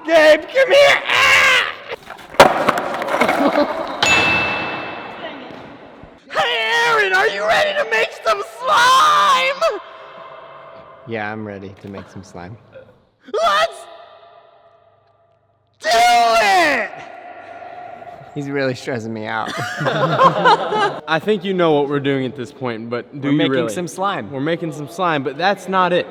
Gabe, come here! Hey, Aaron, are you ready to make some slime? Yeah, I'm ready to make some slime. Let's do it! He's really stressing me out. I think you know what we're doing at this point, but do you really? We're making some slime. We're making some slime, but that's not it.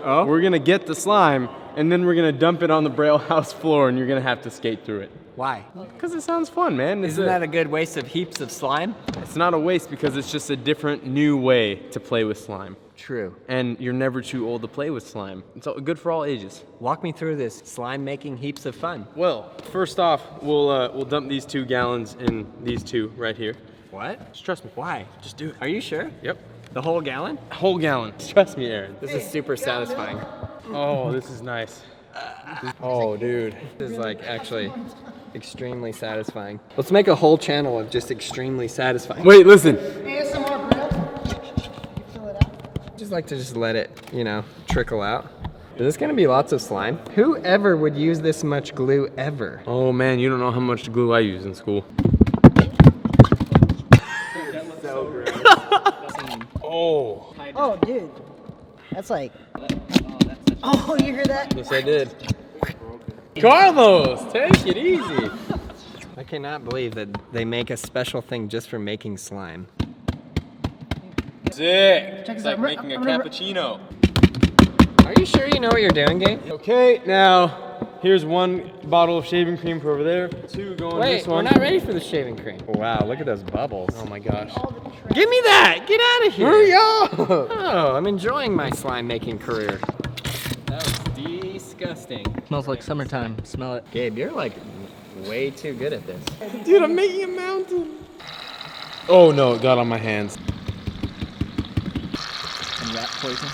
Oh? We're gonna get the slime, and then we're gonna dump it on the Braille house floor, and you're gonna have to skate through it. Why? Because it sounds fun, man. Isn't that a good waste of heaps of slime? It's not a waste because it's just a different, new way to play with slime. True. And you're never too old to play with slime. It's good for all ages. Walk me through this slime making heaps of fun. Well, first off, we'll dump these 2 gallons in these 2 right here. What? Just trust me. Why? Just do it. Are you sure? Yep. The whole gallon? Whole gallon. Trust me, Aaron. This is super satisfying. Oh, this is nice. Oh, dude. This is like actually extremely satisfying. Let's make a whole channel of just extremely satisfying. Wait, listen. ASMR Braille. Fill it out. Just like to just let it, trickle out. Is this gonna be lots of slime? Who ever would use this much glue ever? Oh man, you don't know how much glue I use in school. So gross. Oh. Oh, dude. That's like. Oh, you hear that? Yes, I did. Carlos, take it easy. I cannot believe that they make a special thing just for making slime. Sick. Check It's this out. like making a cappuccino. Are you sure you know what you're doing, Gabe? Okay, now here's 1 bottle of shaving cream for over there. 2 going Wait, this we're one. not ready for the shaving cream. Wow, look at those bubbles. Oh my gosh. Give me that! Get out of here! Hurry up! Oh, I'm enjoying my slime making career. That was disgusting. Smells like summertime. Smell it. Gabe, you're like way too good at this. Dude, I'm making a mountain. Oh no, it got on my hands. And rat poison.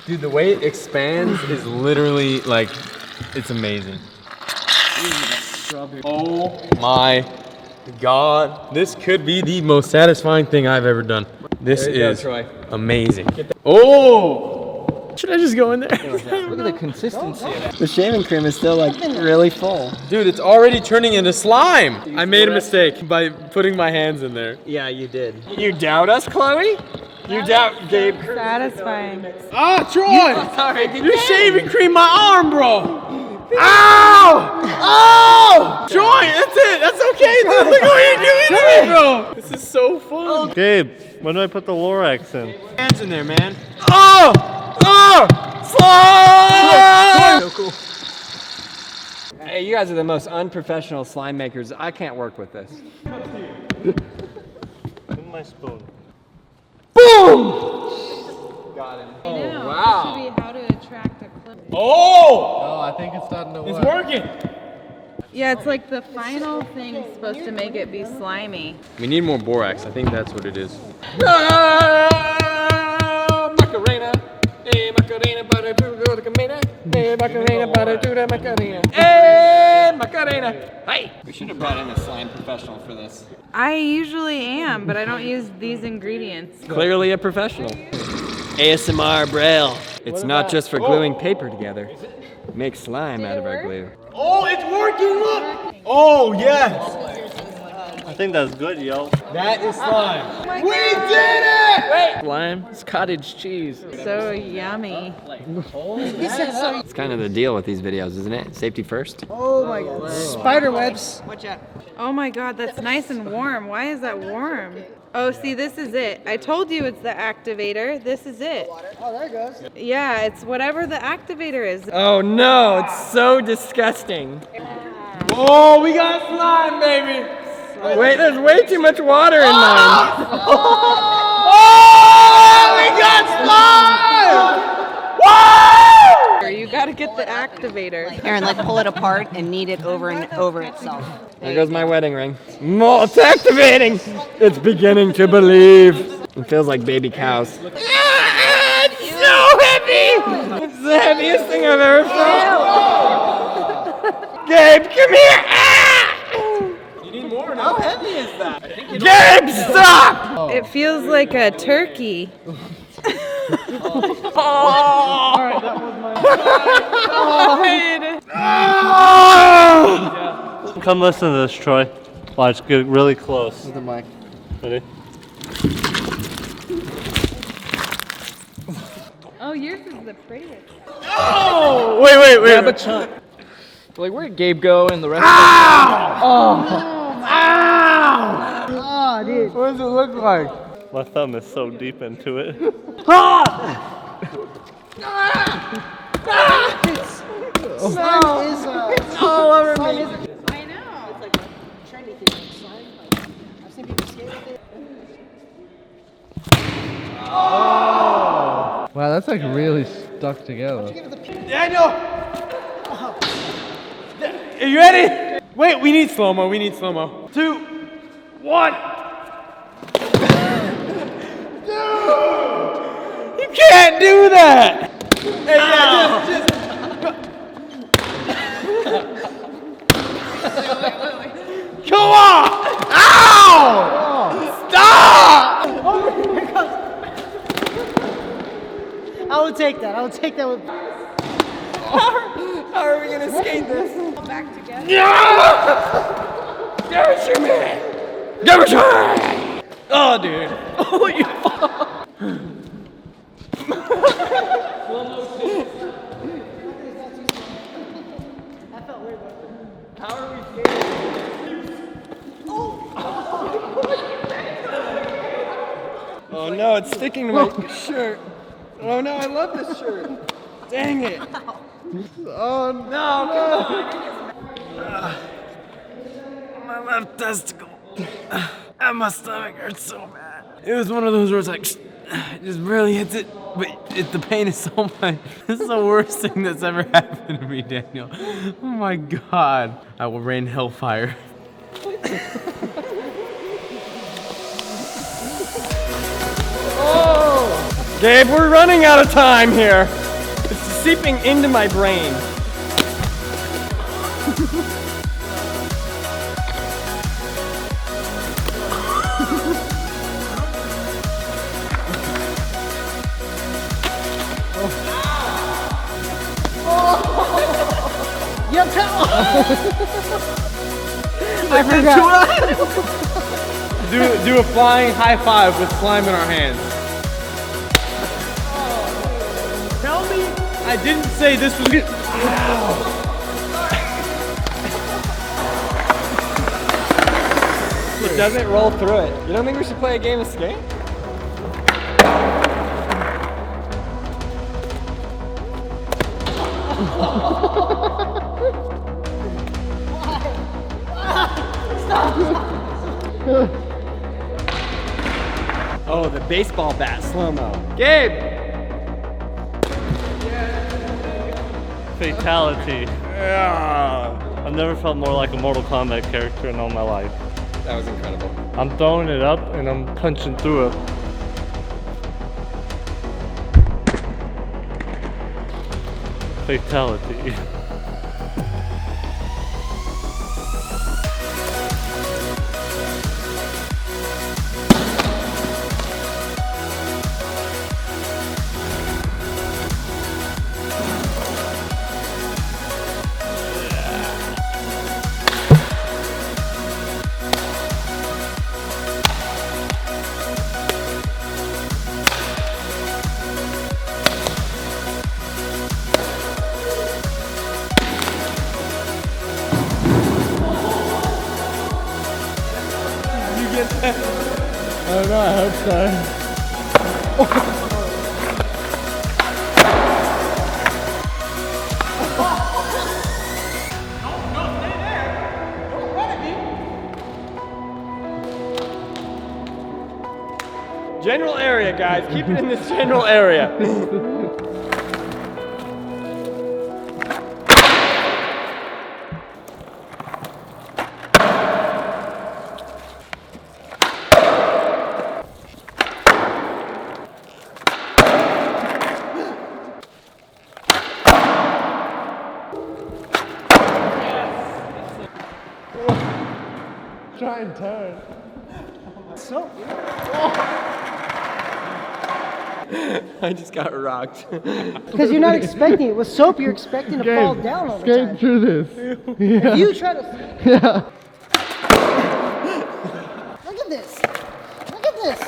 Dude, the way it expands is literally like, it's amazing. Oh my God. This could be the most satisfying thing I've ever done. This There you go, is Troy. amazing. Oh! Should I just go in there? Look at the consistency of that. The shaving cream is still like really full. Dude, it's already turning into slime. I made a mistake by putting my hands in there. Yeah, you did. You doubt us, Chloe? You doubt Gabe? Satisfying. Ah, Troy! Sorry, You're shaving cream my arm, bro! Ow! Oh! Troy, that's it! That's okay! Dude, look what you're doing to me, bro! This is so fun. Gabe, when do I put the Lorax in? Hands in there, man. Oh! Oh! Slime! So cool. Hey, you guys are the most unprofessional slime makers. I can't work with this. In my spoon. Boom! Got him. Oh, wow. This should be how to attract a clip. Oh! Oh, I think it's starting to work. It's working! Yeah, it's like the final thing supposed to make it be slimy. We need more borax. I think that's what it is. Macarena. Hey, Macarena, butter to the Camina. Hey, Macarena, butter to the Macarena. Hey, Macarena. Hey! We should have brought in a slime professional for this. I usually am, but I don't use these ingredients. Clearly a professional. ASMR Braille. It's not just for gluing paper together. Make slime out of our glue. Oh, it's working! Look! Oh, yes! I think that's good, yo. That is slime. my We did it! Slime. It's cottage cheese. So yummy. It's kind of the deal with these videos, isn't it? Safety first. Oh my God. Spider webs. Oh my God, that's nice and warm. Why is that warm? Oh, see, this is it. I told you it's the activator. This is it. Oh, there it goes. Yeah, it's whatever the activator is. Oh no, it's so disgusting. Oh, we got slime, baby! Wait, there's way too much water in mine. Oh, we got slime! Woo! You gotta get the activator. Aaron, like pull it apart and knead it over and over itself. There goes my wedding ring. It's activating! It's beginning to believe. It feels like baby cows. It's so heavy! It's the heaviest thing I've ever felt. Gabe, come here! You need more now. How heavy is that? Gabe, stop! It feels like a turkey. Oh. come listen to this, Troy. Watch, get really close. The mic. Ready? Oh, yours is the prettiest. Oh! Wait. Yeah, but chunk. Like, where'd Gabe go and the rest Oh, dude. What does it look like? My thumb is so deep into it. Slime is All over me. I know. It's like a trendy thing, like slime. Like, I've seen people skate with it. Wow, that's like really stuck together. Yeah, I know. Are you ready? Wait, we need slow-mo. 2, 1. You can't do that. Hey, yeah, just. Come on! Ow! Stop! I will take that. I will take that with. How are we gonna skate this? Back together. Give it to me! Give it to me! Oh, dude. Oh, you. Oh no, it's sticking to my shirt. Oh no, I love this shirt. Dang it. Oh no, My left testicle. And my stomach hurts so bad. It was one of those where it's like, it just really hits it, but the pain is so much. This is the worst thing that's ever happened to me, Daniel. Oh my God. I will rain hellfire. Gabe, we're running out of time here. It's seeping into my brain. I forgot. do a flying high five with slime in our hands. Tell me I didn't say this was good. It doesn't roll through it. You don't think we should play a game of skate? Oh, the baseball bat slow-mo. Gabe! Fatality. Yeah. I've never felt more like a Mortal Kombat character in all my life. That was incredible. I'm throwing it up and I'm punching through it. Fatality. I don't know, I hope so. General area, guys. Keep it in this general area. Try and turn. I just got rocked. Because you're not expecting it. With soap, you're expecting to fall down all the Skate time. through this. If you try to... Yeah. Look at this. Look at this.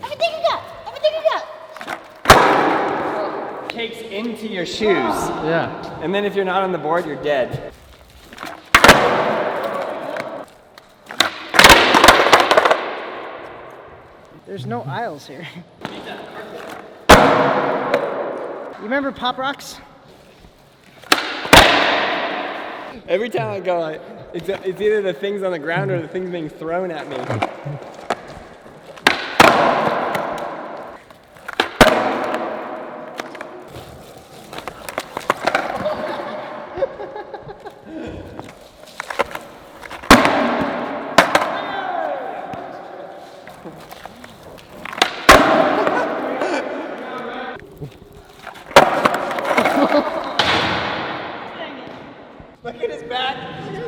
Everything you got. Everything you got. Takes into your shoes. Yeah. And then if you're not on the board, you're dead. There's no aisles here. You remember Pop Rocks? Every time I go, it's either the things on the ground or the things being thrown at me. Look at his back. Look at his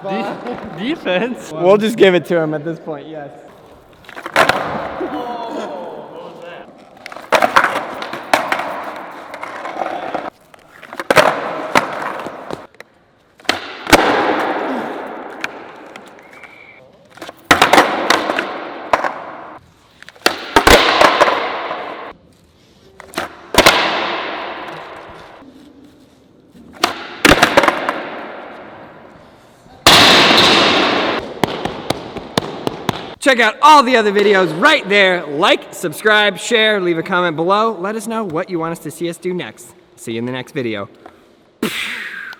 back. Defense. We'll just give it to him at this point, yes. Check out all the other videos right there. Like, subscribe, share, leave a comment below. Let us know what you want us to see us do next. See you in the next video.